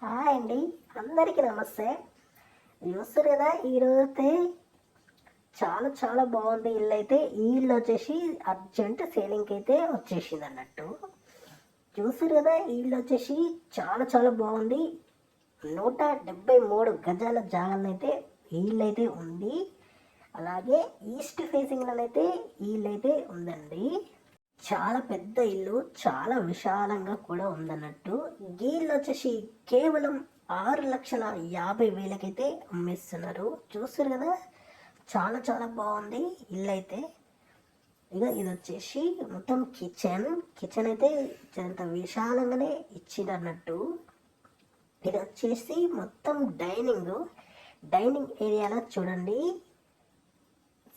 Hi అండి, అందరికీ నమస్తే. చూస్తారు కదా, ఈరోజైతే చాలా చాలా బాగుంది ఇల్లు అయితే. ఈ ఇల్లు వచ్చేసి అర్జెంట్ సేలింగ్కి అయితే వచ్చేసింది అన్నట్టు. చూస్తారు కదా, ఈ ఇల్లు వచ్చేసి చాలా చాలా బాగుంది. 173 గజాల జాగాలను అయితే ఈ ఇల్లు అయితే ఉంది. అలాగే ఈస్ట్ ఫేసింగ్లోనైతే ఈ ఇల్లు అయితే ఉందండి. చాలా పెద్ద ఇల్లు, చాలా విశాలంగా కూడా ఉందన్నట్టు. ఈ ఇల్లు వచ్చేసి కేవలం 6,50,000కైతే అమ్మేస్తున్నారు. చూస్తారు కదా, చాలా చాలా బాగుంది ఇల్లు అయితే. ఇక ఇది వచ్చేసి మొత్తం కిచెన్ అయితే చాలా విశాలంగానే ఇచ్చింది అన్నట్టు. ఇది వచ్చేసి మొత్తం డైనింగ్ ఏరియాలో చూడండి,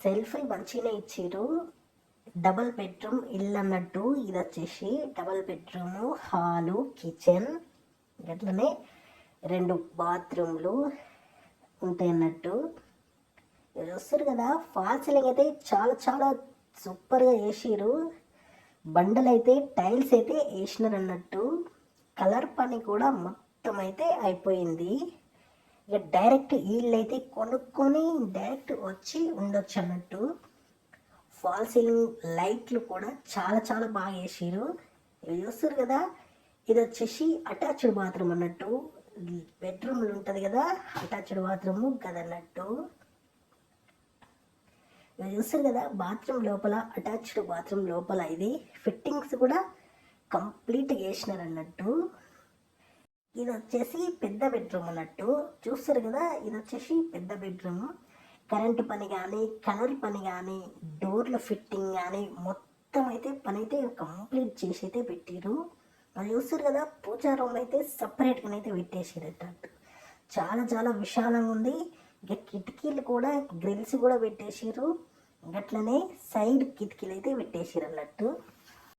సెల్ఫ్లు మంచిగానే ఇచ్చారు. డబల్ బెడ్రూమ్ ఇల్లు అన్నట్టు. ఇది వచ్చేసి డబల్ బెడ్రూమ్, హాలు, కిచెన్, అట్లనే 2 బాత్రూమ్లు ఉంటాయి అన్నట్టు. చూస్తారు కదా, ఫాల్ సీలింగ్ అయితే చాలా చాలా సూపర్గా వేసిరు. బండలు అయితే టైల్స్ అయితే వేసినారు అన్నట్టు. కలర్ పని కూడా మొత్తం అయితే అయిపోయింది. ఇక డైరెక్ట్ ఇల్లు అయితే కొనుక్కొని డైరెక్ట్ వచ్చి ఉండొచ్చు అన్నట్టు. ఫాల్ సీలింగ్ లైట్లు కూడా చాలా చాలా బాగా వేసారు. ఇవి చూస్తారు కదా, ఇది వచ్చేసి అటాచ్డ్ బాత్రూమ్ అన్నట్టు. బెడ్రూమ్లు ఉంటుంది కదా, అటాచ్డ్ బాత్రూమ్ కదన్నట్టు. ఇవి చూస్తారు కదా, బాత్రూమ్ లోపల, అటాచ్డ్ బాత్రూమ్ లోపల ఇది ఫిట్టింగ్స్ కూడా కంప్లీట్గా వేసినారు అన్నట్టు. ఇది వచ్చేసి పెద్ద బెడ్రూమ్ అన్నట్టు. చూస్తారు కదా, ఇది వచ్చేసి పెద్ద బెడ్రూమ్. కరెంటు పని కానీ, కలర్ పని కానీ, డోర్ల ఫిట్టింగ్ కానీ మొత్తం అయితే పని అయితే కంప్లీట్ చేసి అయితే పెట్టారు. అది చూస్తారు కదా, పూజా రూమ్ అయితే సపరేట్గా అయితే పెట్టేసారు అన్నట్టు. చాలా చాలా విశాలంగా ఉంది. ఇక కిటికీలు కూడా, గ్రిల్స్ కూడా పెట్టేసారు. అట్లనే సైడ్ కిటికీలు అయితే పెట్టేసారు అన్నట్టు.